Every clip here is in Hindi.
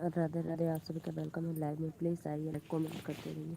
राधे राधे, आप सभी का वेलकम है लाइव में। प्लीज़ आइए, लाइक कमेंट करते रहिए।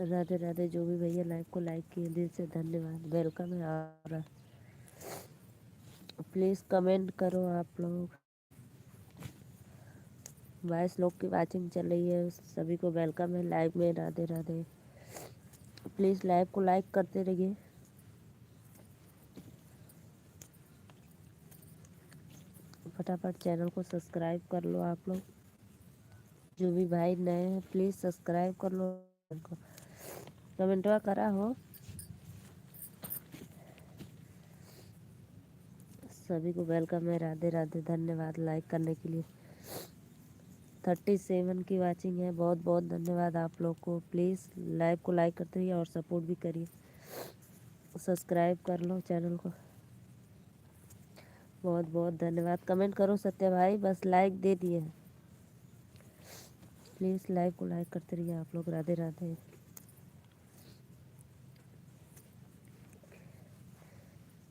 राधे राधे, जो भी भैया लाइव को लाइक किए दिल से धन्यवाद, वेलकम है। और प्लीज़ कमेंट करो आप लोग। 22 लोग की वाचिंग चल रही है, सभी को वेलकम है लाइव में। राधे राधे, प्लीज़ लाइव को लाइक करते रहिए। फटाफट चैनल को सब्सक्राइब कर लो आप लोग। जो भी भाई नए हैं प्लीज़ सब्सक्राइब कर लो। कमेंटवा करा हो। सभी को वेलकम है। राधे राधे, धन्यवाद लाइक करने के लिए। 37 की वाचिंग है, बहुत बहुत धन्यवाद आप लोग को। प्लीज़ लाइव को लाइक करते रहिए और सपोर्ट भी करिए। सब्सक्राइब कर लो चैनल को। बहुत बहुत धन्यवाद। कमेंट करो सत्य भाई, बस लाइक दे दिए हैं। प्लीज़ लाइव को लाइक करते रहिए आप लोग। राधे राधे,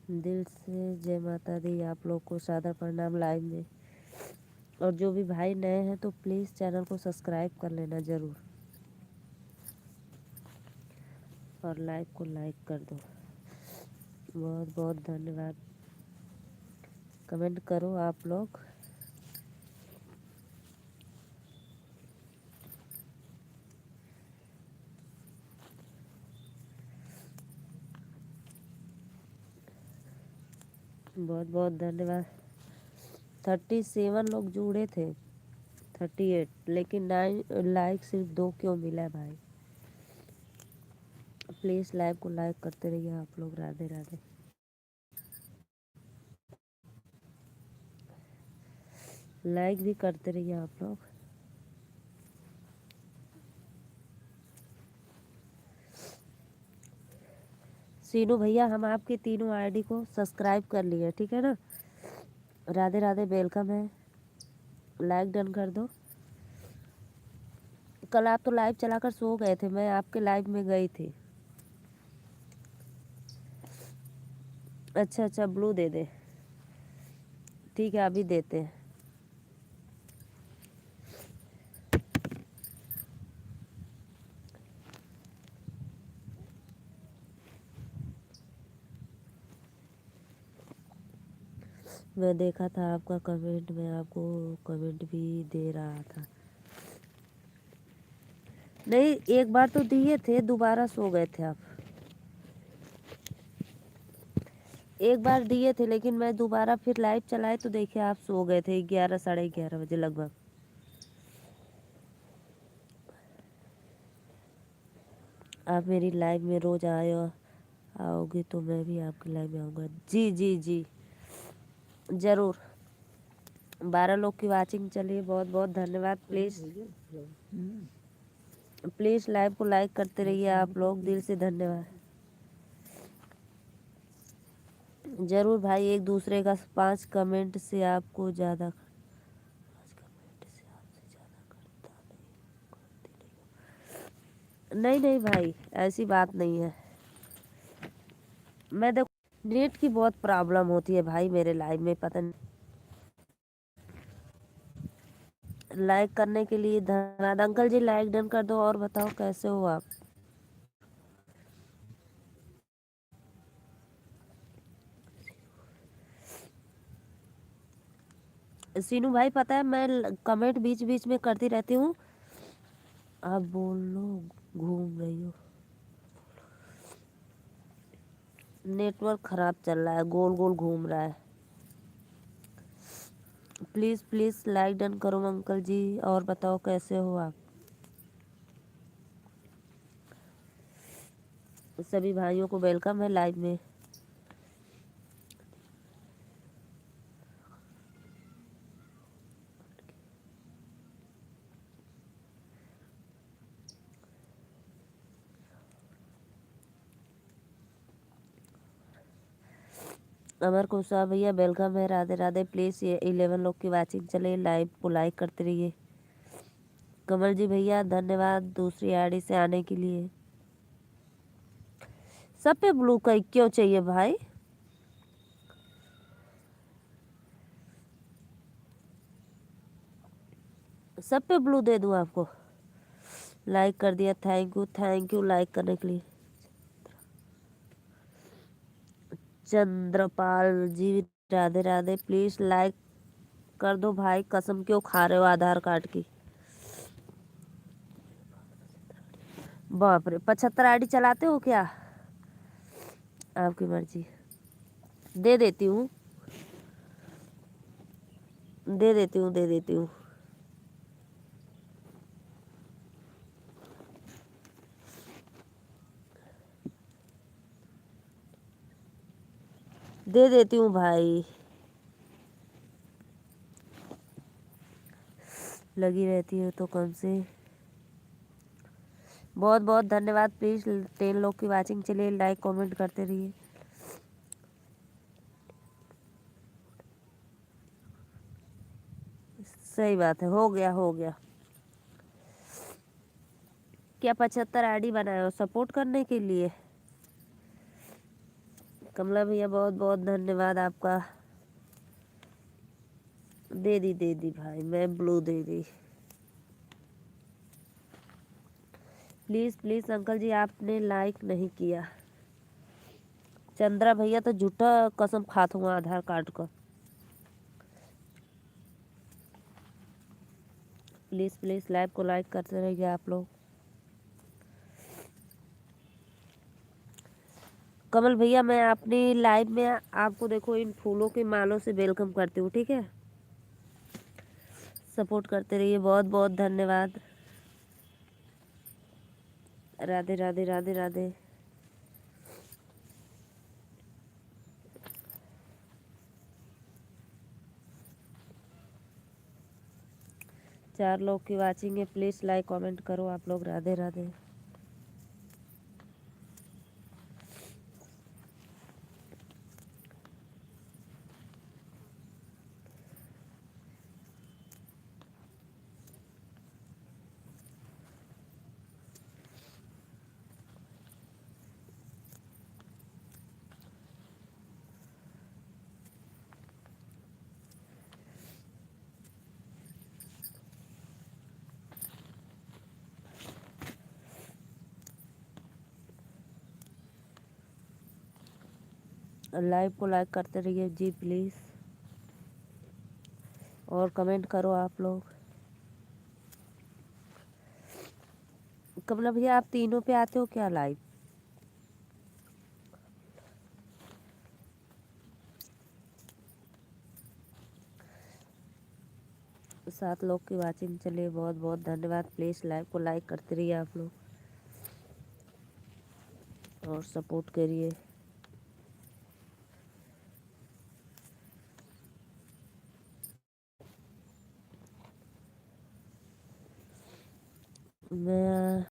दिल से जय माता दी। आप लोग को सादर प्रणाम लाइव में। और जो भी भाई नए हैं तो प्लीज़ चैनल को सब्सक्राइब कर लेना ज़रूर, और लाइव को लाइक कर दो। बहुत बहुत धन्यवाद। कमेंट करो आप लोग। बहुत बहुत धन्यवाद। 37 लोग जुड़े थे, 38, लेकिन 9 लाइक सिर्फ 2 क्यों मिला है भाई? प्लीज़ लाइव को लाइक करते रहिए आप लोग। राधे राधे, लाइक भी करते रहिए आप लोग। सीनू भैया, हम आपके तीनों आईडी को सब्सक्राइब कर लिए, ठीक है ना? राधे राधे, वेलकम है। लाइक डन कर दो। कल आप तो लाइव चलाकर सो गए थे, मैं आपके लाइव में गई थी। अच्छा अच्छा, ब्लू दे दे। ठीक है, अभी देते हैं। मैं देखा था आपका कमेंट, मैं आपको कमेंट भी दे रहा था। नहीं, एक बार तो दिए थे, दोबारा सो गए थे आप। एक बार दिए थे लेकिन मैं दोबारा फिर लाइव चलाए तो देखे आप सो गए थे 11 साढ़े 11 बजे लगभग। आप मेरी लाइव में रोज आओगे तो मैं भी आपकी लाइव में आऊँगा। जी जी जी ज़रूर। 12 लोग की वाचिंग चलिए, बहुत बहुत धन्यवाद। प्लीज़ लाइव को लाइक करते रहिए आप लोग, दिल से धन्यवाद। ज़रूर भाई, एक दूसरे का 5 कमेंट से आपको ज़्यादा, 5 कमेंट से आपसे ज़्यादा करता नहीं। नहीं भाई, ऐसी बात नहीं है। मैं देखो, नेट की बहुत प्रॉब्लम होती है भाई मेरे लाइव में, पता नहीं। लाइक करने के लिए धन्यवाद अंकल जी, लाइक डन कर दो। और बताओ कैसे हो आप? सीनू भाई, पता है मैं कमेंट बीच बीच में करती रहती हूँ। आप बोलो, घूम रही हो? नेटवर्क खराब चल रहा है, गोल गोल घूम रहा है। प्लीज़ प्लीज़ लाइक डन करो अंकल जी। और बताओ कैसे हो आप? सभी भाइयों को वेलकम है लाइव में। अमर कुशवाहा भैया वेलकम है, राधे राधे। प्लीज़ ये 11 लोग की वाचिंग चले, लाइव को लाइक करते रहिए। कमल जी भैया धन्यवाद दूसरी आईडी से आने के लिए। सब पे ब्लू का क्यों चाहिए भाई? सब पे ब्लू दे दूँ आपको? लाइक कर दिया, थैंक यू लाइक करने के लिए। चंद्रपाल जी राधे राधे। प्लीज़ लाइक कर दो भाई, कसम क्यों खा रहे हो आधार कार्ड की? बाप रे, 75 आईडी चलाते हो क्या? आपकी मर्जी। दे देती हूँ, दे देती हूँ, दे देती हूँ। दे देती हूँ भाई। लगी रहती है तो कम से। बहुत बहुत धन्यवाद। प्लीज़ 10 लोग की वाचिंग चलिए, लाइक कमेंट करते रहिए। सही बात है, हो गया हो गया। क्या 75 आईडी बनाए हो सपोर्ट करने के लिए? कमला भैया बहुत बहुत धन्यवाद आपका। दे दी भाई, मैं ब्लू दे दी। प्लीज़ प्लीज़ अंकल जी, आपने लाइक नहीं किया। चंद्रा भैया तो झूठा कसम खाता हूँ आधार कार्ड का। प्लीज़ प्लीज़ लाइव को लाइक करते रहिए आप लोग। कमल भैया, मैं अपनी लाइव में आपको देखो इन फूलों की मालों से वेलकम करती हूँ, ठीक है? सपोर्ट करते रहिए, बहुत बहुत धन्यवाद। राधे राधे राधे राधे। चार लोग की वाचिंग है, प्लीज़ लाइक कमेंट करो आप लोग। राधे राधे। लाइव को लाइक करते रहिए जी प्लीज़। और कमेंट करो आप लोग। कमला भैया आप तीनों पे आते हो क्या लाइव? सात लोग की वाचिंग चलिए, बहुत बहुत धन्यवाद। प्लीज़ लाइव को लाइक करते रहिए आप लोग और सपोर्ट करिए। मैं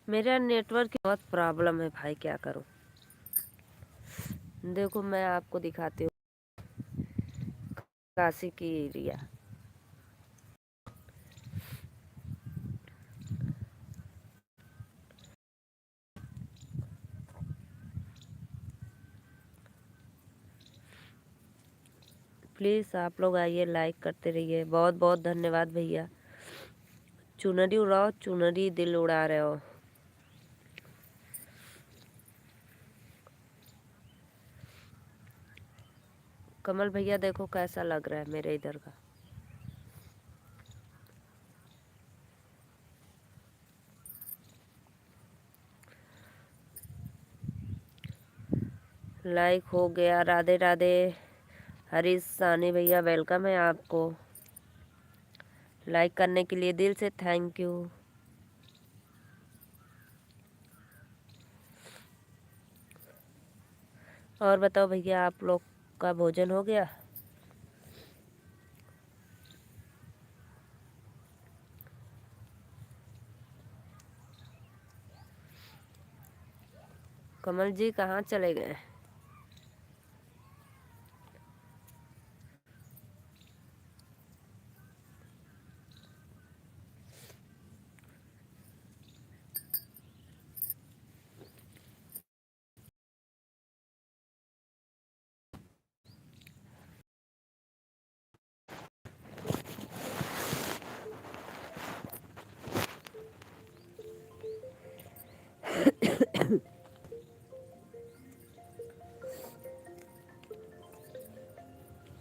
मेरा नेटवर्क की बहुत प्रॉब्लम है भाई, क्या करूं। देखो मैं आपको दिखाती हूँ काशी की एरिया। प्लीज़ आप लोग आइए, लाइक करते रहिए। बहुत बहुत धन्यवाद भैया। चुनरी उड़ाओ, चुनरी दिल उड़ा रहे हो। कमल भैया देखो कैसा लग रहा है मेरे इधर का। लाइक हो गया। राधे राधे। हरीश सानी भैया वेलकम है आपको। लाइक करने के लिए दिल से थैंक यू। और बताओ भैया आप लोग का भोजन हो गया? कमल जी कहाँ चले गए?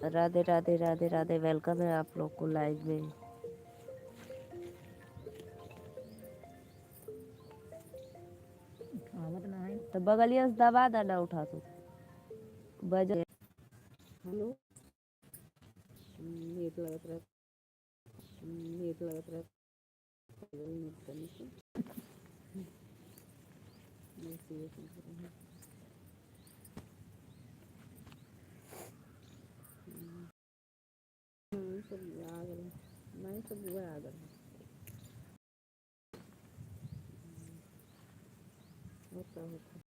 राधे राधे राधे राधे। वेलकम है आप लोग को लाइव में। तो बगलिया से दबा देना उठा तो बज। हेलो। नेट लगत रहे, नेट लगत रहे। सब आ गए, नहीं सब हुआ आ गए। होता होता।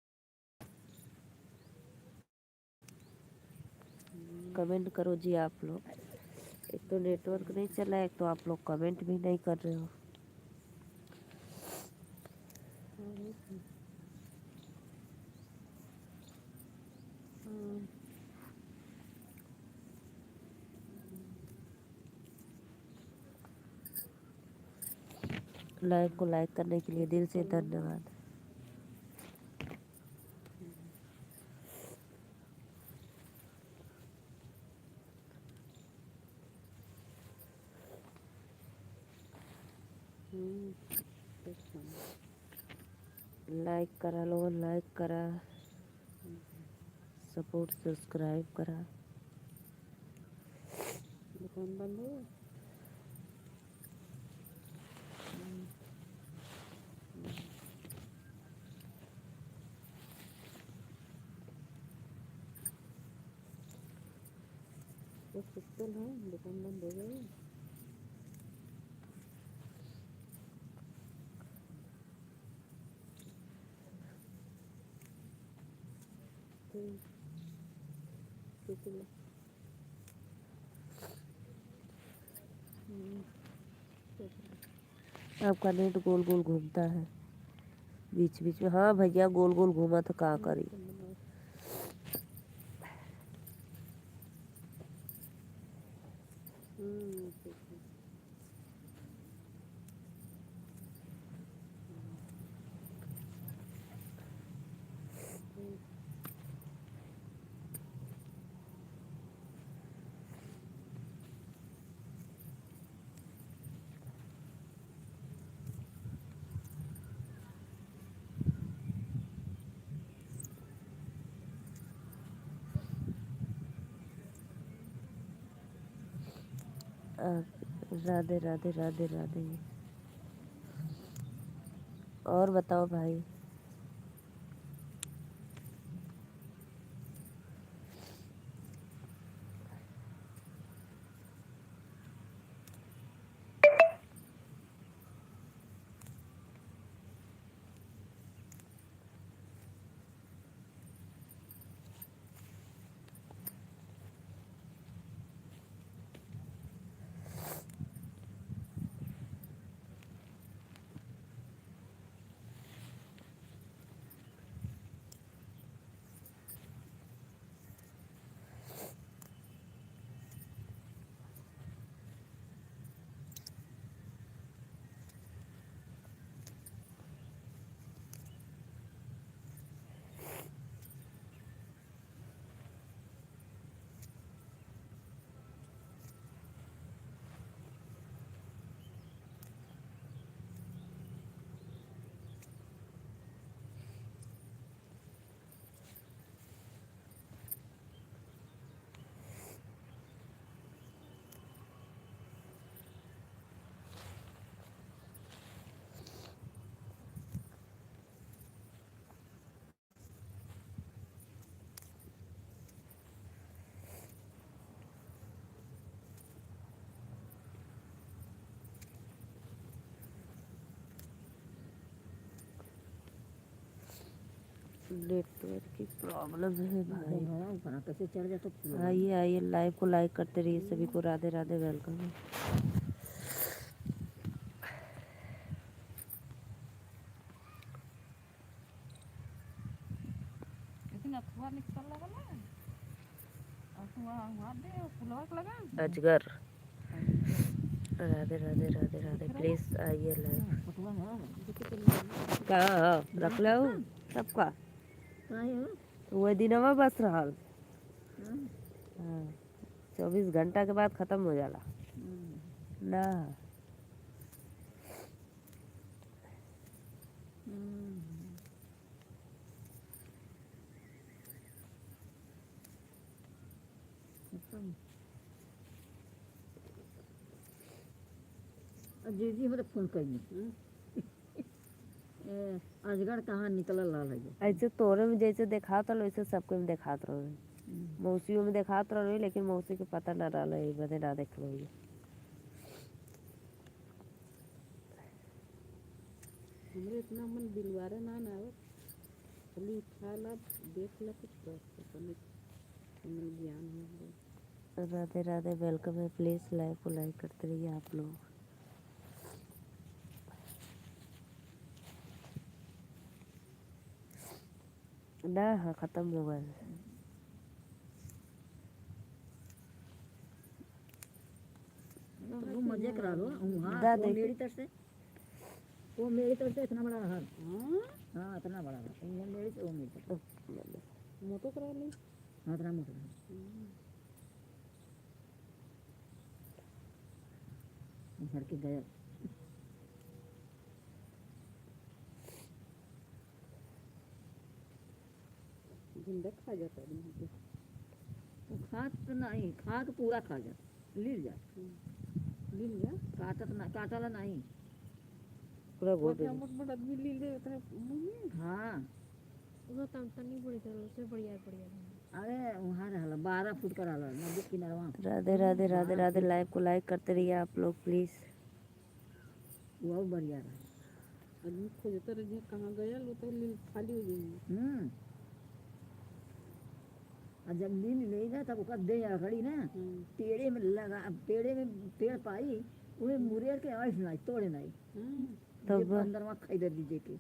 कमेंट करो जी आप लोग। एक तो नेटवर्क नहीं चला, एक तो आप लोग कमेंट भी नहीं कर रहे हो। लाइव को लाइक करने के लिए दिल से धन्यवाद। लाइक करा लो, लाइक करा, सपोर्ट सब्सक्राइब करा। दुकान बंद है। तो सुतल है, दुकान बंद हो गई। आपका नेट गोल गोल घूमता है बीच बीच में। हाँ भैया गोल गोल घूमा तो क्या करी। राधे राधे राधे राधे। और बताओ भाई। नेटवर्क की प्रॉब्लम है भाई। कैसे चढ़ जाता है। आइए आइए, लाइव को लाइक करते रहिए। सभी को राधे राधे, वेलकम है। अजगर, राधे राधे राधे राधे। प्लीज आइए लाइव। कहाँ रख लो सबका वो दिनवा बस रहा। हाँ, 24 घंटा के बाद खत्म हो जाला ना। जी जी मतलब फोन करिए। अजगर कहाँ निकल लाल है। ऐसे तोरे में जैसे देखात रहो वैसे सबके में देखात रहो। मौसियों में देखात रहो, लेकिन मौसी के पता न रहा बदे ना देख लो। हमरे इतना मन दिलवारे ना आवे, खाली उठा ला देख ला कुछ बस हमें ज्ञान हो। राधे राधे, वेलकम है। प्लीज लाइव को लाइक करते रहिए आप लोग। ना हाँ, खत्म हो गए। वो मजे करा लो। हाँ, वो मेरी तरफ से, वो मेरी तरफ से इतना बड़ा रहा। हाँ इतना बड़ा रहा। वो मेरी से वो मेरी तरफ मोटो करा ली। हाँ इतना मोटो घर के गया। जिंदा खा जाता है। वो खा तो नहीं, खा के पूरा खा जाता। लील जा काटत ना, काटला नहीं पूरा गोद आदमी लील दे उतना। हाँ वो तमसा नहीं बड़ी तरह से बढ़िया बढ़िया। अरे वहाँ रहला 12 फुट का रहला नदी किनारवा। राधे राधे राधे राधे। लाइव को लाइक करते रहिए आप लोग प्लीज। वो बढ़िया रहा। आदमी खोजता रहे कहाँ गया लो तो खाली हो जाएंगे। और जब नींद ले ना तब ओका दे खड़ी ना पेड़े में लगा, पेड़े में पेड़ पाई उन्हें मुरेर के आइस नहीं तोड़े नहीं। तब अंदर वहाँ खरीद दीजिए के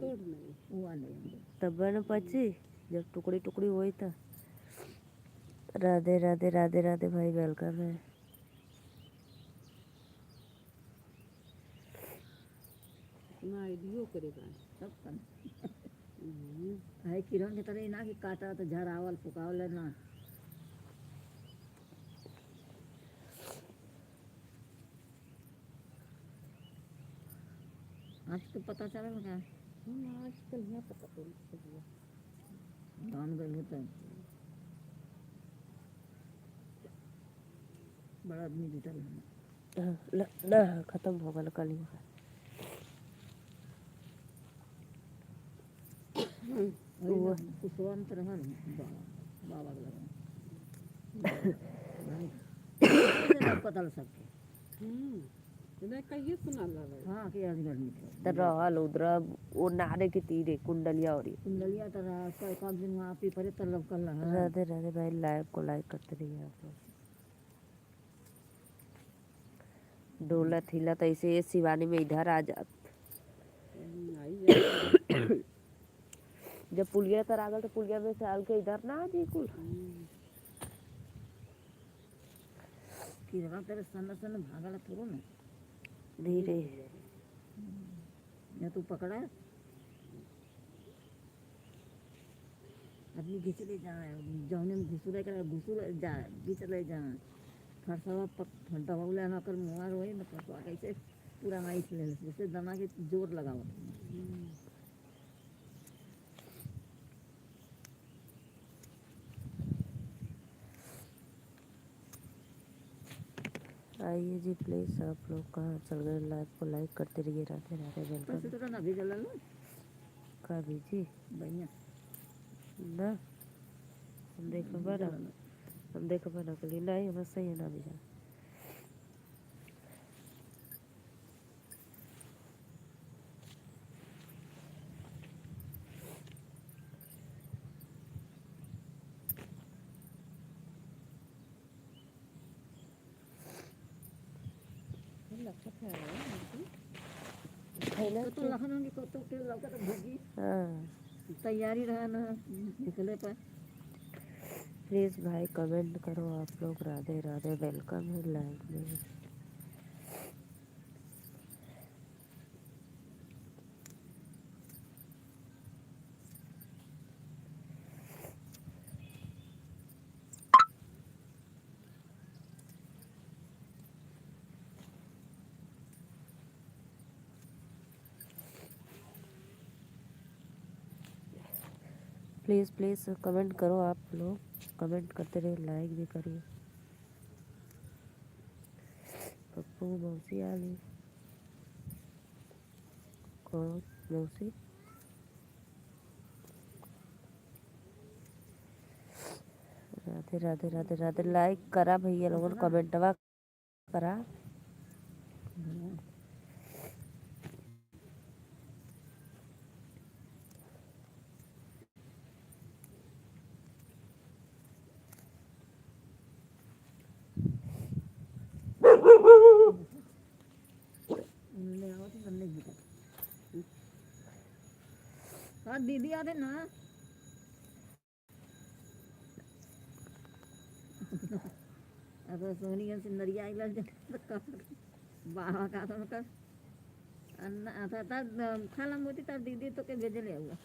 तोड़ नहीं हुआ नहीं। तब न पची जब टुकड़ी टुकड़ी हुई था। राधे राधे राधे राधे भाई, वेलकम है। ना आइडियो करेगा सब कर है किरण के तरह ना कि काटा तो झरावल फुकावल ना। आज तो पता चला क्या? आजकल यहाँ पता चल दान गए होता है। बड़ा आदमी जुटा है। हाँ, ना खत्म हो गल कल ही वो कुशवंत रहन बाबा के लगे पता सबके कहिए सुना लगे हाँ के अजगर निकले तो रहल उधर वो नारे के तीरे कुंडलिया और कुंडलिया तो एक आध दिन वहाँ पे परे तलब कर रहा राधे राधे भाई लाइव को लाइक करते रहिए आप लोग डोला थीला तो ऐसे ये शिवानी में इधर आ जात जब पुलिया तर आ गल तो पुलिया में से आल के इधर ना आ जी कुल किरवा तेरे सन सन भागल थोड़ो ना धीरे या तू पकड़ा अपनी घिच ले जा जौने में घुसुरे कर घुसुर जा घिच ले जा फरसवा फंटा वाला ना कर मुआ रोए ना फरसवा कैसे पूरा माइस ले जैसे दमा के जोर लगाओ आइए जी प्लीज आप लोग कहाँ चल गए लाइव को लाइक करते रहिए राधे राधे वेलकम तो ना भी जला लो का भी जी बढ़िया ना हम देखो बना के लिए नहीं हमें सही है ना भी जा तो लखनऊ को तो के लौका तो भूगी हाँ तैयारी रहा ना निकले पर प्लीज़ भाई कमेंट करो आप लोग राधे राधे वेलकम है लाइव में प्लीज़ कमेंट करो आप लोग कमेंट करते रहे लाइक भी करिए पप्पू मौसी आली कौन मौसी राधे राधे राधे राधे लाइक करा भैया लोगों कमेंटवा करा हाँ दीदी आते ना अब सोनी से नरिया आई लग बाबा का तो कर अन्ना आता था खाला मोती तार दीदी तो के भेजे ले हुआ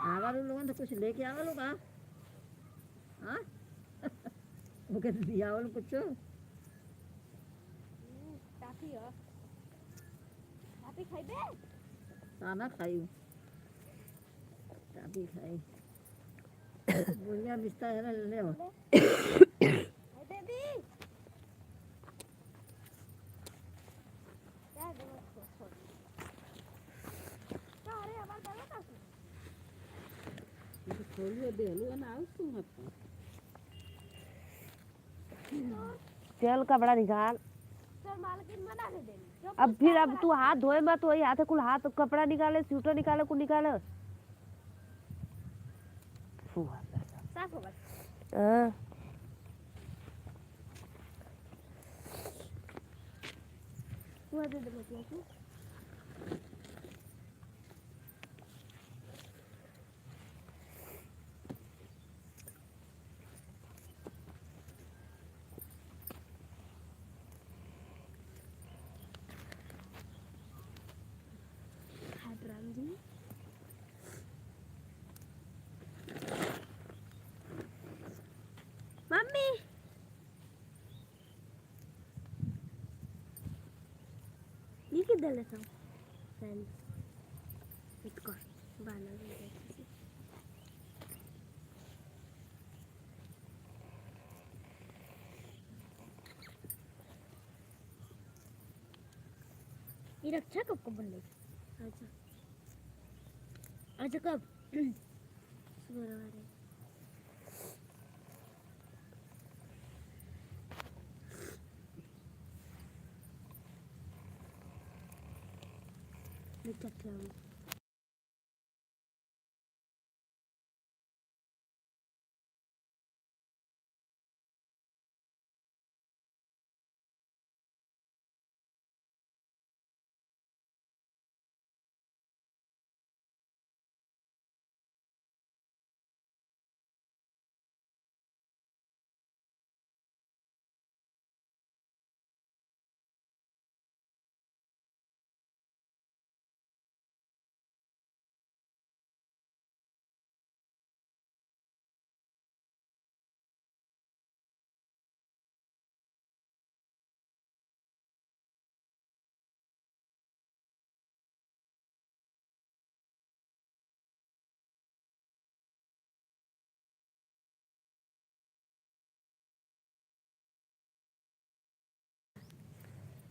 आवा लोगों तो कुछ लेके आवा लोग हाँ वो कहते दिया वालों कुछ टाफी हो टाफी खाई बे खाना खाई टाफी खाई बुढ़िया बिस्ता है ना ले हो बेबी क्या दे छोड़ अरे हमार दादा का छोड़िए दे लो ना आउस तुम मत चल कपड़ा निकाल चल मालकिन मना दे देनी अब फिर अब तू हाथ धोए मत वही हाथ कुल हाथ कपड़ा निकाले स्वेटर निकाले कुल निकाले साफ होगा हाँ वो दे दे बतिया को राम जी मम्मी ये किधर लेता हूँ फैन इसको बाला ये रक्षा कब कब बन गई अच्छा अच्छा कब शुक्रवार मैं चख रहा हूँ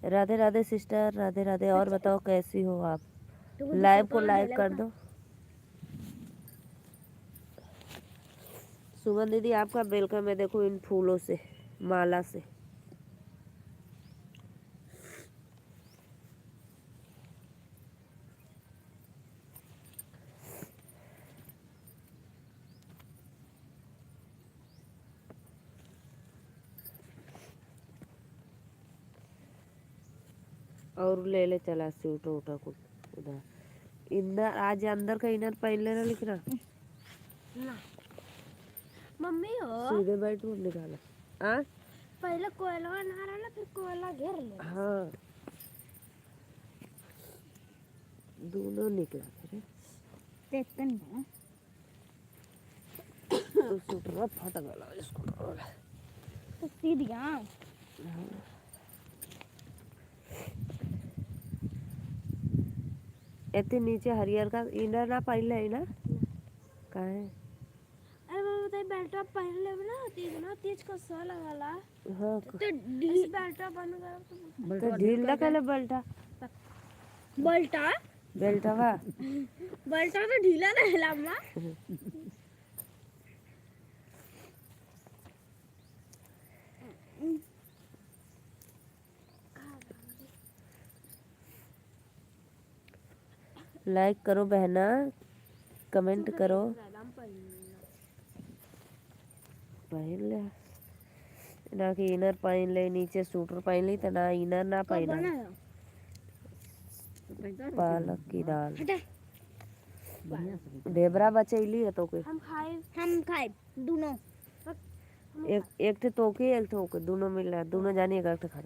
राधे राधे सिस्टर, राधे राधे। और बताओ कैसी हो आप? लाइव को लाइक कर दो। सुमन दीदी आपका वेलकम है। देखो इन फूलों से, माला से। और ले ले चला सूट उठा कुछ उधर। इनर आज अंदर का इनर पहन लेना, लिखना ना मम्मी हो सीधे बैठ मत निकाला। हाँ पहले कोयला ना रहा फिर कोयला घेर ले हाँ दोनों निकला फिर देखते नहीं तो सूट रहा फट गया इसको। तो सीधिया इतने नीचे हरियर का इनर ना पहन ले ना काहे। अरे मैं बताई बेल्ट पहन ले ना तेज का सा लगाला हाँ तो बेल्ट बन गया तो ढील ना कहले बल्टा बल्टा बेल्टवा बल्टा तो ढीला ना है लम्बा लाइक करो बहना, कमेंट करो। पहन ले ना कि इनर पहन ले, नीचे सूटर पहन ली तो ना इनर ना पहना। पालक की दाल ढेबरा बचैली है तो के हम खाए दोनों एक थे तो के एक थे ओके दोनों मिल रहा, दोनों जानी एक खा।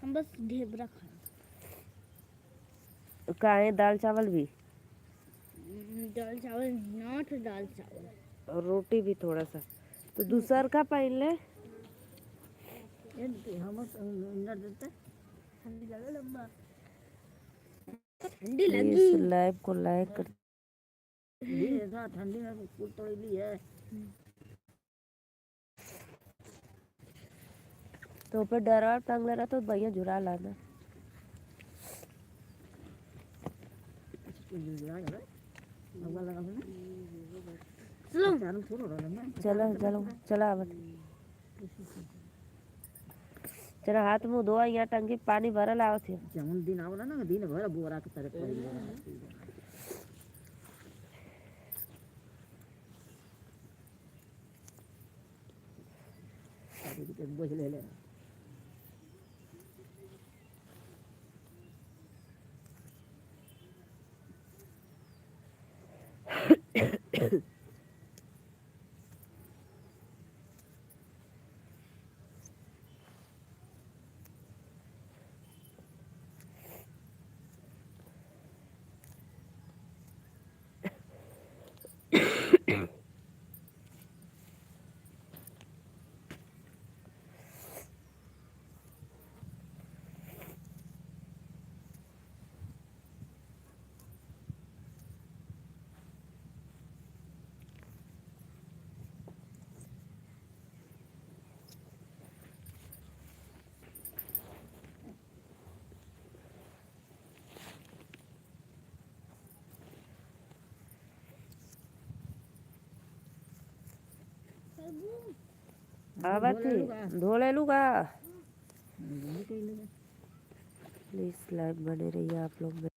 हम बस ढेबरा खाए काहे दाल चावल भी दाल चावल नॉट दाल चावल और रोटी भी थोड़ा सा। तो दूसर का पहन ले हम इंदर देते ठंडी लगे लम्बा ठंडी इस लगी लाइव को लाइक कर। ये था ठंडी में फूल तोड़ ली है तो पे डरा टांग ले रहा तो भैया झुरा लाना। चलो चलो चला अब चलो हाथ मुंह धोआ, यहाँ टंकी पानी भरल आओ थे। जमुन दिन आवला ना दिन भर बोरा के तरफ पड़ी बोझ ले ले आवत ही धो ले लूँगा। निकल लगा प्लीज़ लाइव बने रहिए आप लोग।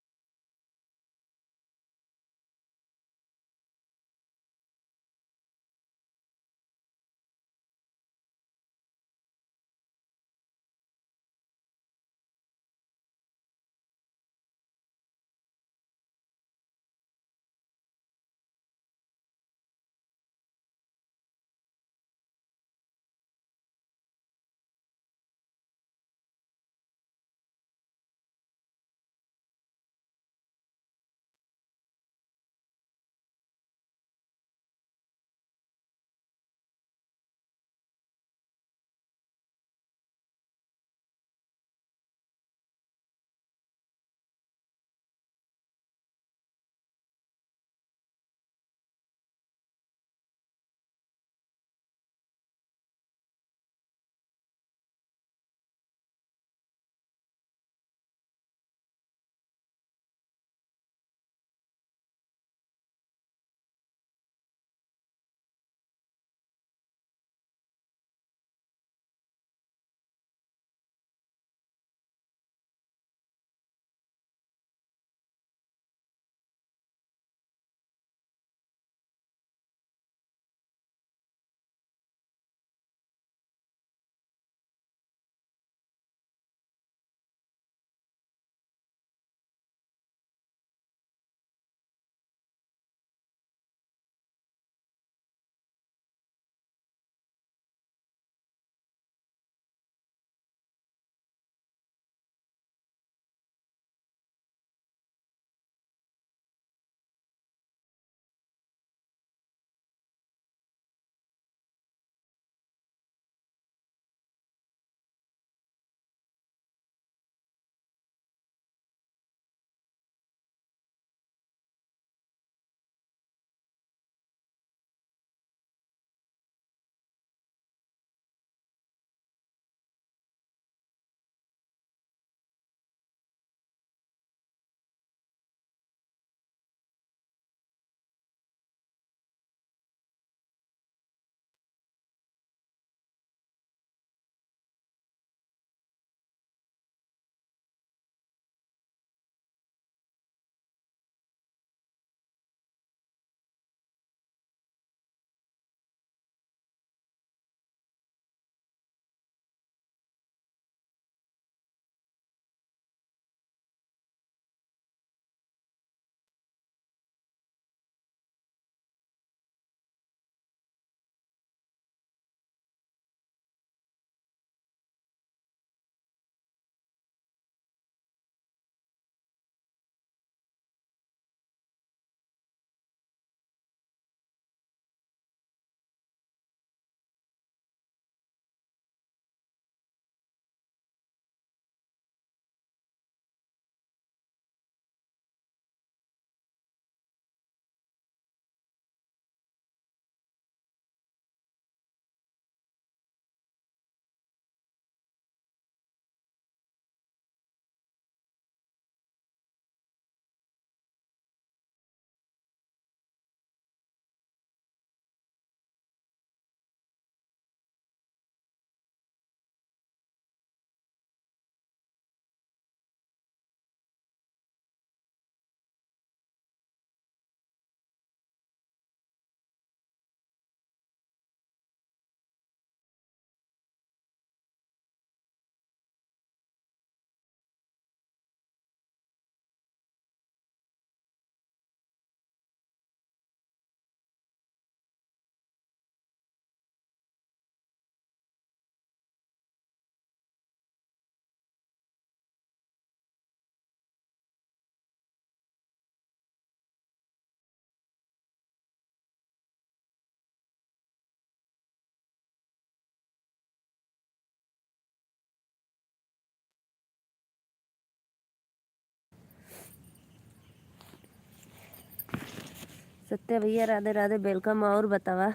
सत्या भैया राधे राधे, वेलकम। और बतावा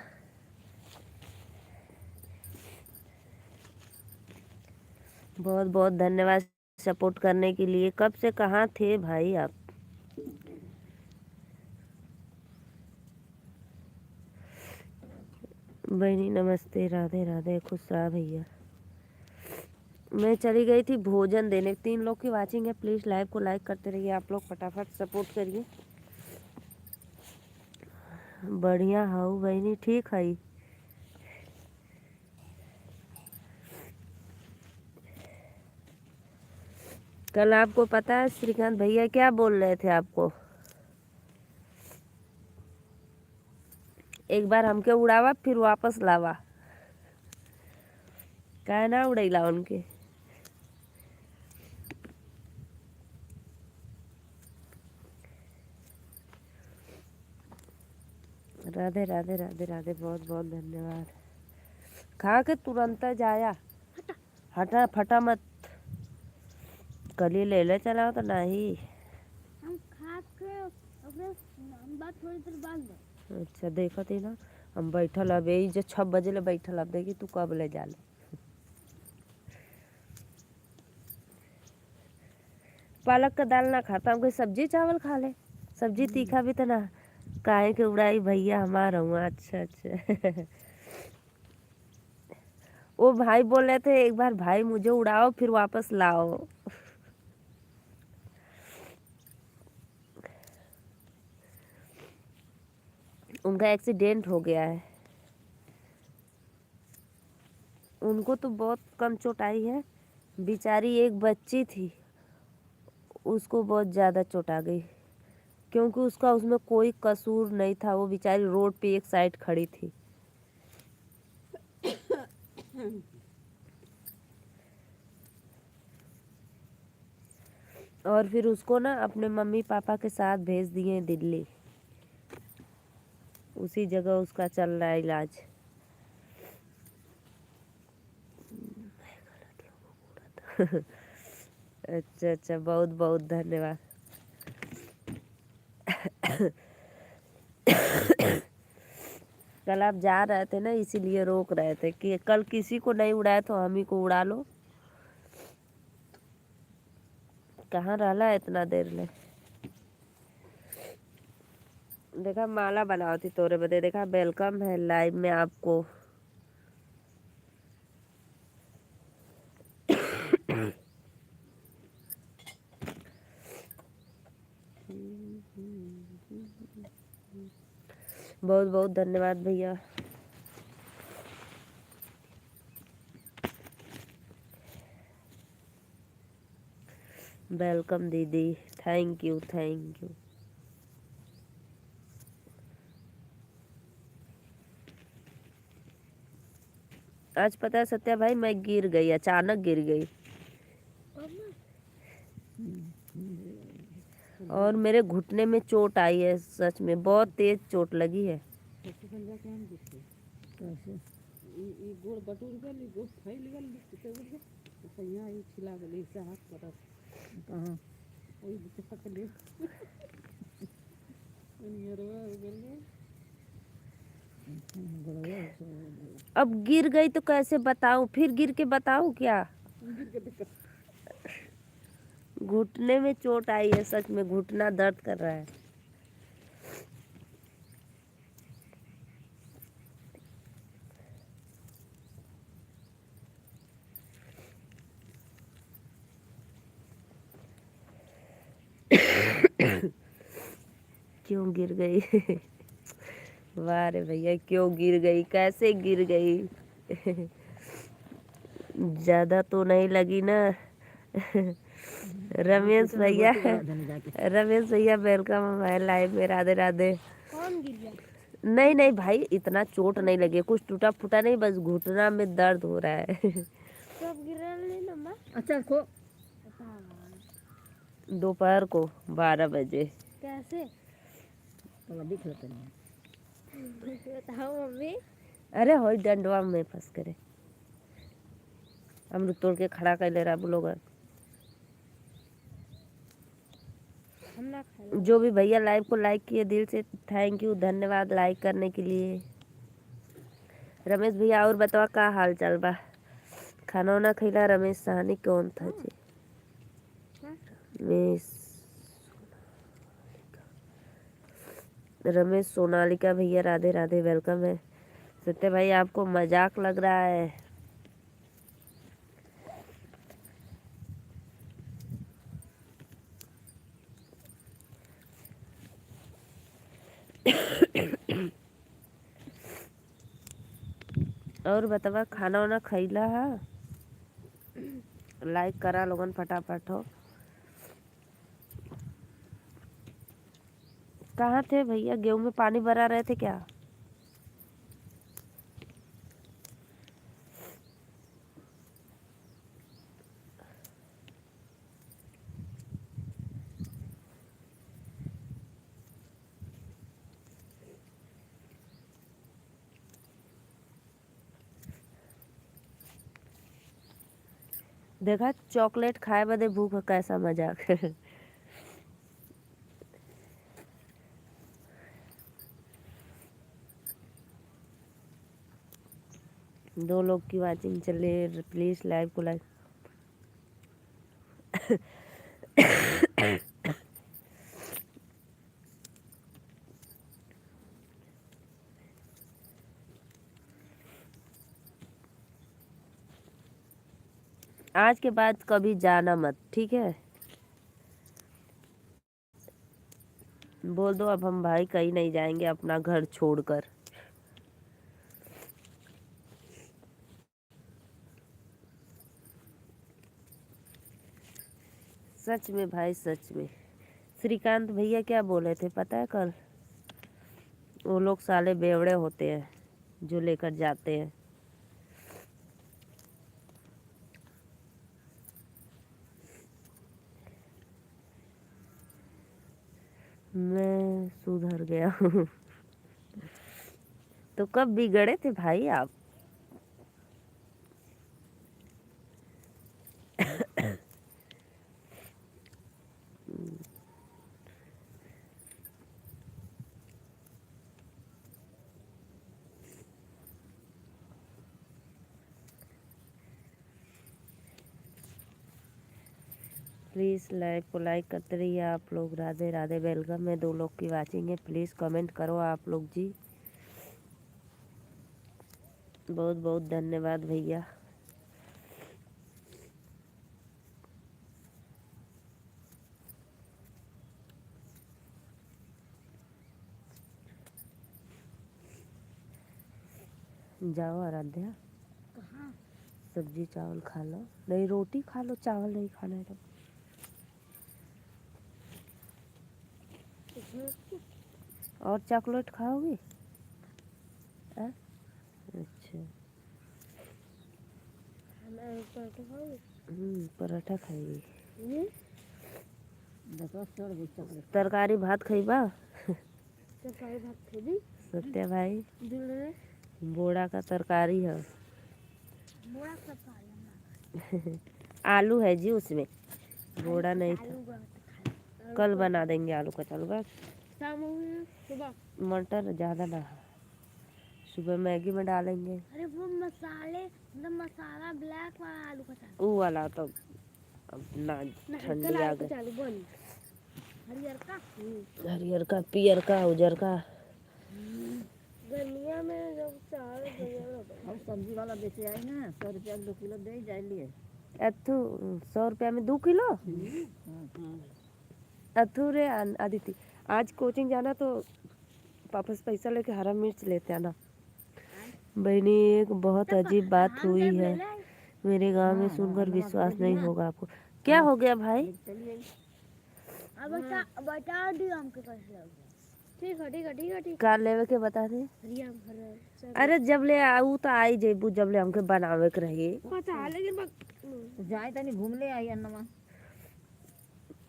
बहुत बहुत धन्यवाद सपोर्ट करने के लिए। कब से कहाँ थे भाई आप? बहनी नमस्ते, राधे राधे, खुश रहा भैया। मैं चली गई थी भोजन देने। 3 लोग की वाचिंग है, प्लीज़ लाइव को लाइक करते रहिए आप लोग, फटाफट सपोर्ट करिए। बढ़िया हाउ बहनी, ठीक है। कल आपको पता है श्रीकांत भैया क्या बोल रहे थे आपको? एक बार हमके उड़ावा फिर वापस लावा, काहे ना उड़ैला उनके। राधे राधे राधे राधे, बहुत बहुत धन्यवाद। खा के तुरंत जाया, हटा फटा मत, कली ले ले चला तो नहीं। हम खा के अपने बात थोड़ी देर बाद दो। अच्छा देखा थी ना, हम बैठल अब यही जो 6 बजे ले बैठल, अब देखी तू कब ले जा ले। पालक का दाल ना खाता, हम कोई सब्जी चावल खा ले। सब्जी तीखा भी तो ना, काहे के उड़ाई भैया हमारा हुआ। अच्छा अच्छा वो भाई बोल रहे थे एक बार भाई मुझे उड़ाओ फिर वापस लाओ। उनका एक्सीडेंट हो गया है। उनको तो बहुत कम चोट आई है, बेचारी एक बच्ची थी, उसको बहुत ज़्यादा चोट आ गई, क्योंकि उसका उसमें कोई कसूर नहीं था। वो बेचारी रोड पे एक साइड खड़ी थी। और फिर उसको ना अपने मम्मी पापा के साथ भेज दिए दिल्ली, उसी जगह उसका चल रहा है इलाज। अच्छा अच्छा, बहुत बहुत धन्यवाद। कल आप जा रहे थे ना, इसीलिए रोक रहे थे कि कल किसी को नहीं उड़ाए तो हम ही को उड़ा लो। कहाँ रहला इतना देर ले। देखा माला बनाओ थी तोरे बदे, देखा वेलकम है लाइव में आपको। बहुत बहुत धन्यवाद भैया। वेलकम दीदी, थैंक यू थैंक यू। आज पता है सत्या भाई, मैं गिर गई, अचानक गिर गई और मेरे घुटने में चोट आई है। सच में बहुत तेज चोट लगी है। कैसे ई गोड़ बटूर गेल, ई गोड़ फैल गेल, टूटे उठ गेल, तो यहाँ ई छिला गेल, इससे हाथ पड़त कहाँ ओही बीच पकड़े नियरवा हो गेल। अब गिर गई तो कैसे बताऊं, फिर गिर के बताऊं क्या? गिर के दिक्कत घुटने में चोट आई है, सच में घुटना दर्द कर रहा है। क्यों गिर गई? वाह रे भैया, क्यों गिर गई, कैसे गिर गई? ज्यादा तो नहीं लगी ना? रमेश भैया, रमेश भैया वेलकम हमारे लाइव में, राधे राधे। कौन गिर गया? नहीं नहीं भाई, इतना चोट नहीं लगी, कुछ टूटा फूटा नहीं, बस घुटना में दर्द हो रहा है। कब गिरा नहीं नंबर? अच्छा को दोपहर को 12 बजे। कैसे? तो दिख लेते नहीं। बताओ मम्मी। अरे हो डंडवा में फंस करे, अमरूद तोड़ के खड़ा कर ले रहा लोग। हम ना खाए जो भी भैया लाइव को लाइक किए दिल से थैंक यू, धन्यवाद लाइक करने के लिए। रमेश भैया और बताओ का हाल चाल बा? खाना वाना खिला? रमेश साहनी कौन था जी? रमेश सोनालिका भैया राधे राधे, वेलकम है। सत्य भाई आपको मजाक लग रहा है? और बतावा खाना वाना खैला है? लाइक करा लोगन फटाफट हो। कहाँ थे भैया? गेहूं में पानी भरा रहे थे क्या? देखा चॉकलेट खाए बदे भूख, कैसा मजाक। 2 लोग की वाचिंग चले, प्लीज लाइव को लाइक। आज के बाद कभी जाना मत, ठीक है? बोल दो अब हम भाई कहीं नहीं जाएंगे अपना घर छोड़कर। सच में भाई, सच में। श्रीकांत भैया क्या बोले थे पता है कल? वो लोग साले बेवड़े होते हैं जो लेकर जाते हैं। मैं सुधर गया हूँ। तो कब बिगड़े थे भाई आप? प्लीज़ लाइव को लाइक करते रहिए आप लोग। राधे राधे, वेलकम है। 2 लोग की वाचिंग है, प्लीज़ कमेंट करो आप लोग जी। बहुत बहुत धन्यवाद भैया। जाओ आराध्या, कहाँ? सब्जी चावल खा लो। नहीं रोटी खा लो, चावल नहीं खाना है तो। और चॉकलेट खाओगी? अच्छा। मैं पराठा खाऊंगी। पराठा खाएगी? देखो छोड़ दे चॉकलेट। तरकारी भात खइबा? तरकारी भात खाई सत्या भाई, दिल रे बोड़ा का तरकारी है। बोरा तरकारी आलू है जी उसमें, बोड़ा नहीं था। आलू का कल बना देंगे आलू का। चलो बस। शाम में सुबह। मटर ज़्यादा ना है, सुबह मैगी में डालेंगे। अरे वो मसाले मतलब मसाला ब्लैक वाला आलू का चालू। वो वाला तो अब ना, ठंडी आ गई। चालू बोल हरियर का। हरियर का, पियर का, उजर का। गर्मिया में जब चावल बढ़िया होता अब सब्जी वाला बेचे आई ना 100 रुपया 2 किलो दे जाए लिए। अथु 100 रुपया में 2 किलो। अथु रे आदित्य, आज कोचिंग जाना तो पापा से पैसा लेके हरा मिर्च लेते आना। बहनी एक बहुत अजीब बात हुई है मेरे गांव में, सुनकर विश्वास नहीं होगा आपको। क्या हो गया भाई? अब बता दी हमको कैसे लग गया। ठीक है ठीक है ठीक है ठीक का लेवे के बता दे। हरिया भर अरे जब ले आऊ तो आई जेबू, जब ले हमके बनावे के रही। पता है लेकिन तो जाए तनी घूम ले आई अन्नमा।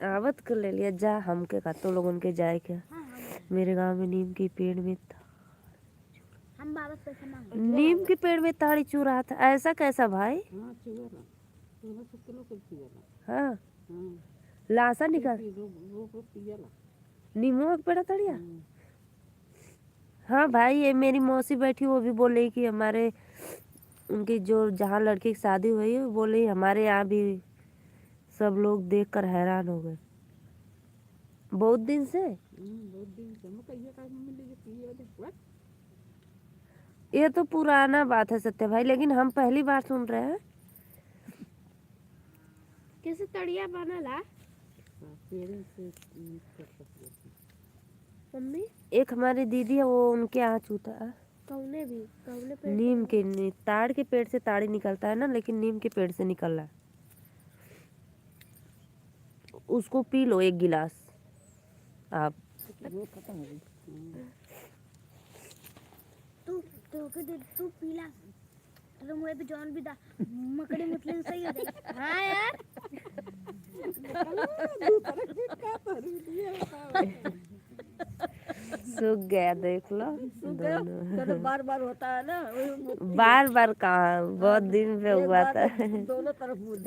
आवत कर ले लिया जा, हमके का तो लोगन के जाए क्या। मेरे गांव में नीम के पेड़ में हम बाबा से पैसा मांग नीम के पेड़ में ताड़ी चू रहा था। ऐसा कैसा भाई? हाँ चुगला 16 किलो कुछ चुगला। हाँ हाँ लाशा निकल रोक रोक पियला। नींबू के पेड़ तड़िया। हाँ भाई, ये मेरी मौसी बैठी वो भी बोल रही कि हमारे उनकी जो जहाँ लड़की की शादी हुई है वो बोल रही हमारे यहाँ भी सब लोग देखकर हैरान हो गए बहुत दिन से। बहुत दिन से मैं कहिए का मिली जो पिए दे व्हाट। ये तो पुराना बात है सत्य भाई, लेकिन हम पहली बार सुन रहे हैं। कैसे तड़िया बनला पेड़ से कर सकते हैं। मम्मी? एक हमारी दीदी है वो उनके यहाँ चूता है। कौने पे? नीम के ताड़ के पेड़ से ताड़ी निकलता है ना, लेकिन नीम के पेड़ से निकल रहा है। उसको पी लो 1 गिलास आप। वो खत्म हो गई। तू पीला तो मुझे पे जॉन भी दा मकड़ी मुतले सही हो जाएगी। हाँ यार सूख गया देख लो तो बार बार होता है ना, बार बार कहाँ, बहुत दिन पे हुआ था। दोनों तरफ मुड़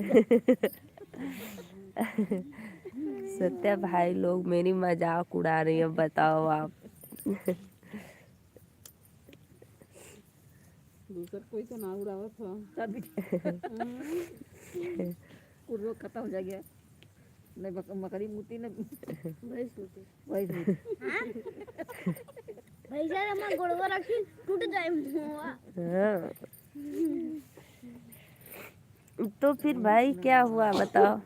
सत्या भाई लोग मेरी मजाक उड़ा रही है, बताओ आप। दूसर कोई तो ना उड़ावत हो। तभी कुर्रो खत्म हो जाएगा। नहीं मकड़ी मुती ने भैंस मुती वही मुती। भैंस यार हम गोड़वा रखी टूट जाए मुआ। हाँ। तो फिर भाई क्या हुआ बताओ।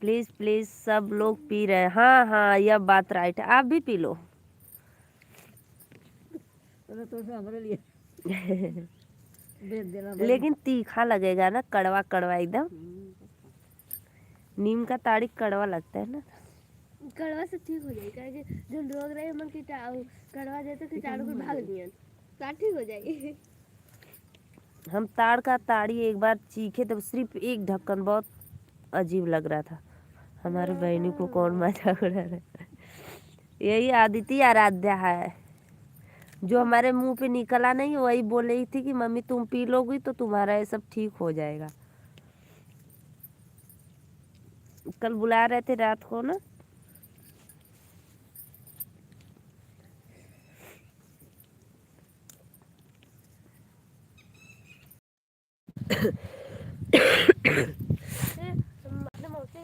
प्लीज प्लीज सब लोग पी रहे हैं। हाँ हाँ, यह बात राइट है, आप भी पी लो। तो हमारे लिए भेज देना। लेकिन तीखा लगेगा ना, कड़वा कड़वा एकदम। नीम का ताड़ी कड़वा लगता है ना। कड़वा से ठीक हो जाएगा कि जो रोग रहे मन की कड़वा देते कीटाणु को भाग दिए तो ठीक हो जाएगी। हम ताड़ का ताड़ी एक बार चीखे तो सिर्फ 1 ढक्कन, बहुत अजीब लग रहा था। हमारे बहनी को कौन मजाक उड़ा रहा है। यही आदिति आराध्या है जो हमारे मुंह पे निकला नहीं, वही बोल रही थी कि मम्मी तुम पी लोगी तो तुम्हारा ये सब ठीक हो जाएगा। कल बुला रहे थे रात को ना।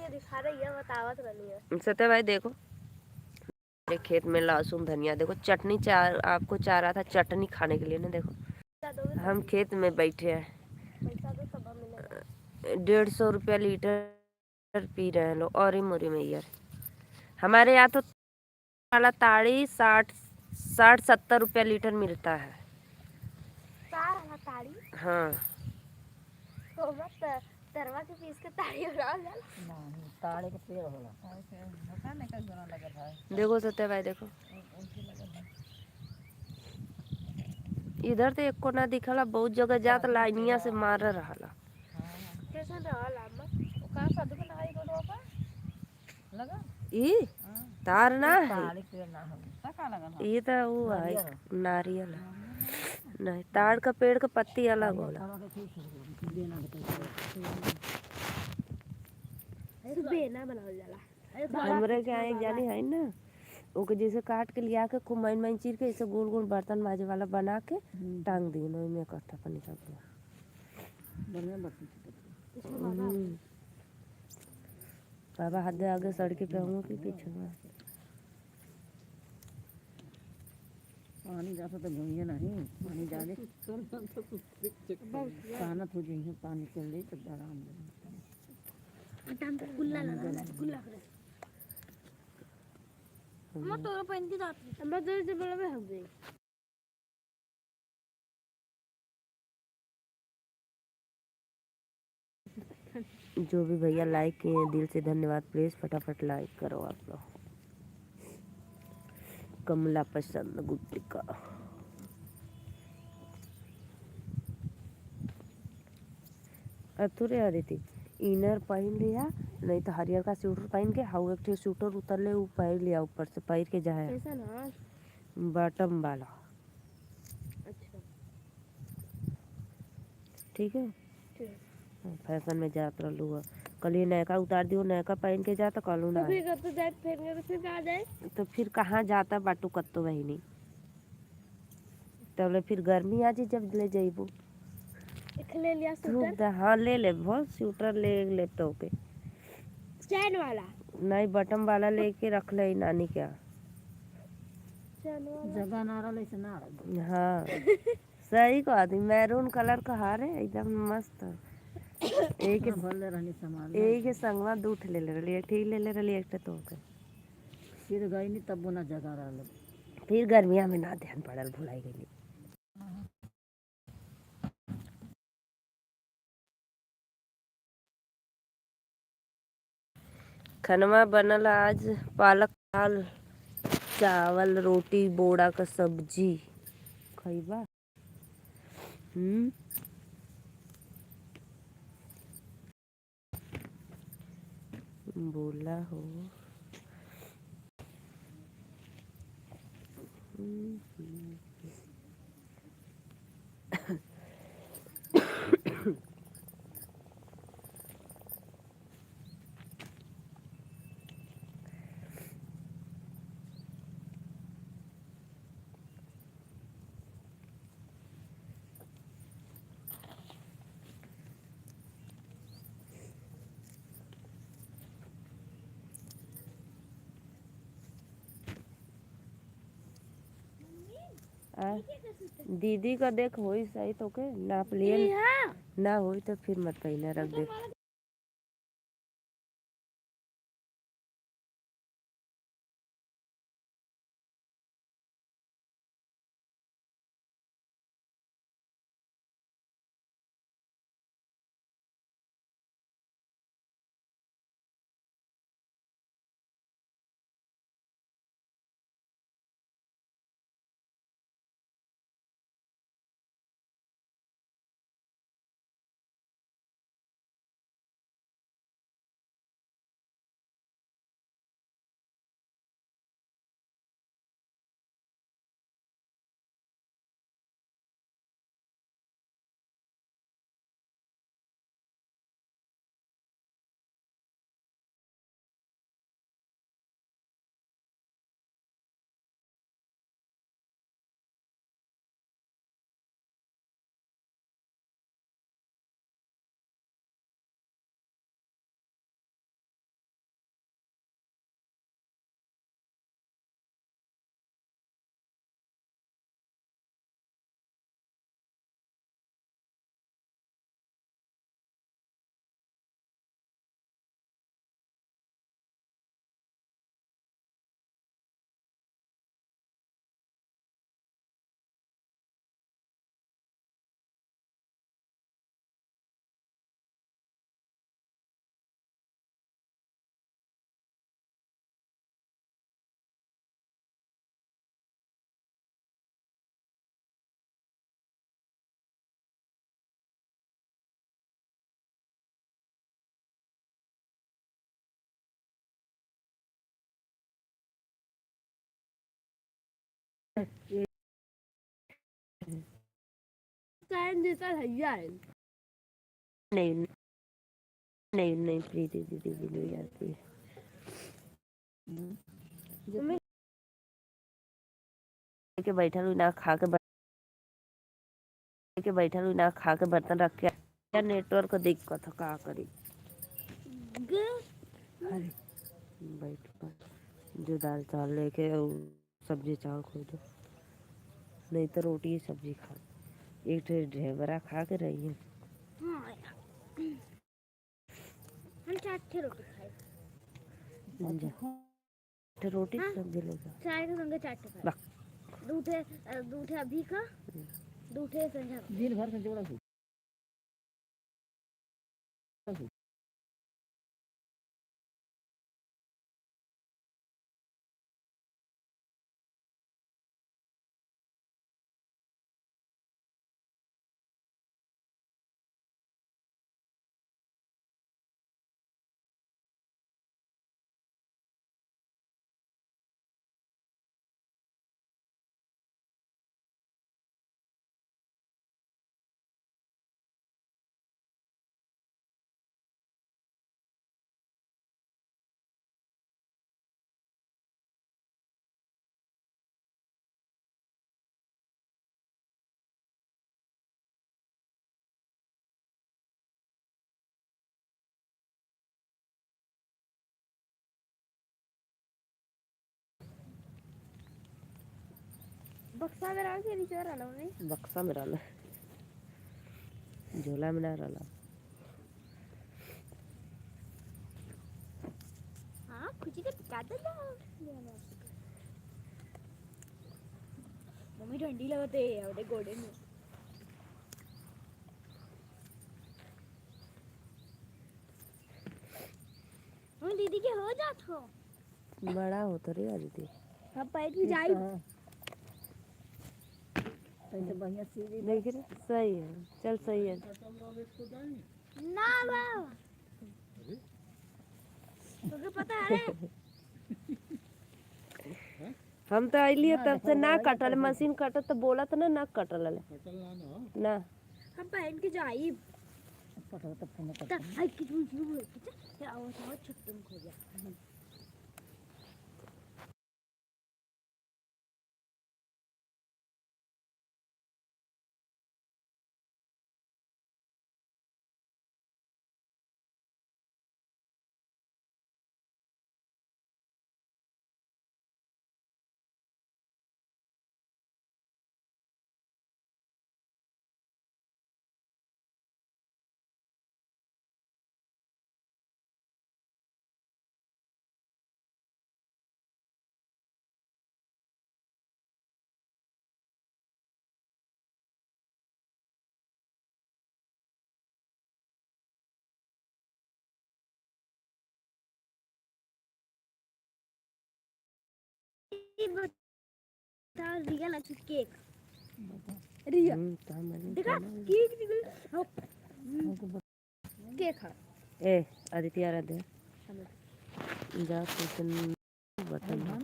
दिखा रही है बतावत रही है। सत्य भाई देखो, मेरे खेत में लहसुन धनिया, देखो चटनी आपको चाह रहा था चटनी खाने के लिए ना। देखो हम खेत में बैठे हैं, पैसा तो सब मिलेगा। 150 रुपया लीटर पी रहे हैं लोग। और मोरी में यार हमारे यहाँ तो वाला ताड़ी 60-70 रुपया लीटर मिलता है। तार वाला ताड़ी? हाँ तो मत तरवा के पीस के ताड़ी उड़ा ले। नहीं, ताड़े के पेड़ होला। पता नहीं कैसे दोनों लगा था। देखो सत्य भाई देखो, इधर तो एको ना दिखला, बहुत जगह जात लाइनिया से मार रहला। कैसे रहल अम्मा? ओ का साधु के लगाई रोड पर लगा ई तार ना है, ताड़े पेड़ ना हो। का लगा था? ये तो वो है नारियल है। नहीं, ताड़ का पेड़ का पत्ती अलग होला। बेना बनावल जाला। हमरे के यहाँ एक जानी है ना, ओके जैसे काट के लिया के खूब माइन माइन चीर के ऐसे गोल गोल बर्तन माजे वाला बना के टांग दी ना, में इकट्ठा पानी कर दिया। बढ़िया बर्तन बाबा हाथ दे आगे सड़के पे हूँ कि पीछे में। पानी जाता तो भूमिए नहीं, पानी डाले खाना हो जाइए, पानी कर ले तो आराम लगे। टांग पे गुल्ला लगा गुल्ला करे। अम्मा तोरा पहन के जाती अम्मा तेरे से बड़ा में हक गई। जो भी भैया लाइक किए हैं दिल से धन्यवाद। प्लीज फटाफट लाइक करो आप लोग। कमला पसंद गुप्तिका। अतुरे आदिति इनर पहन लिया, नहीं तो हरियर का स्वेटर पहन के हाउ एक ठे स्वेटर उतर ले वो पहन लिया, ऊपर से पैर के जाए कैसा ना बॉटम वाला। अच्छा ठीक है, ठीक। फैशन में जात रहलू है। कल ये नयका उतार दियो, नयका पहन के जा तो कलू ना तो फिर कब तो जाए फिर कहाँ जाए? तो फिर कहाँ जाता बाटू कत्तो बहिनी, तब ले फिर गर्मी आ जी जब ले जइबू। एक ले लिया धूप स्वेटर दा हाँ ले ले, बहुत स्वेटर ले तो के चैन वाला। नहीं बटन वाला लेके रख ले नानी क्या। चैन वाला जगह ना रहा से ना रहा हाँ सही कहा दी, मैरून कलर का हार है एकदम मस्त। एक हाँ, भले रहनी सामान एक के संगवा दूठ ले रही, ठीक ले रही एक तो के फिर गई नहीं तब वो ना जगह रहा। फिर गर्मिया में ना ध्यान पड़ल, भुलाई गई। खनवा बनल आज पालक दाल चावल रोटी बोड़ा का सब्जी खइबा। बोला हो। दीदी का देख होई सही तो के नाप लिए ना होई तो फिर मत पहले रख दे। चैन देता भैया है। नहीं नहीं नहीं प्रीति दीदी भी ले जाती है। के बैठल हुई ना खा के बैठल हुई ना खा के बर्तन रख के नेटवर्क दिक्कत का करी। अरे बैठ पर जो दाल चावल लेके सब्जी चावल खो दो, नहीं तो रोटी सब्जी खा। एक ढेबरा खा के रही है। हम 4 रोटी खाए। रोटी सब्जी लेगा चाय के संगे 4 खाए। दूठे अभी का दूठे संझा दिन भर से जोड़ा हो बक्सा में रहा के नीचे रहना नहीं बक्सा में रहना झोला में ना रहना। हाँ खुशी के काटे ना मम्मी ठंडी लगते है और गोड़े में हम दीदी के हो जात हो बड़ा होता रे दीदी। हम पैर में जाई ऐसे बढ़िया सीधी देख रहे सही है चल सही है। ना बाबा तुझे पता है हम तो अलिए तब से ना कटल मशीन कटत तो बोलत ना कटल ना हम पहन के जाई पटो तो फोन ता आई कि तू बोल के आओ आओ छत्तन खो गया बता रियल अच्छी केक रियल देखा केक केक खा ए आदित्य आ रहा दे जा कुछ बता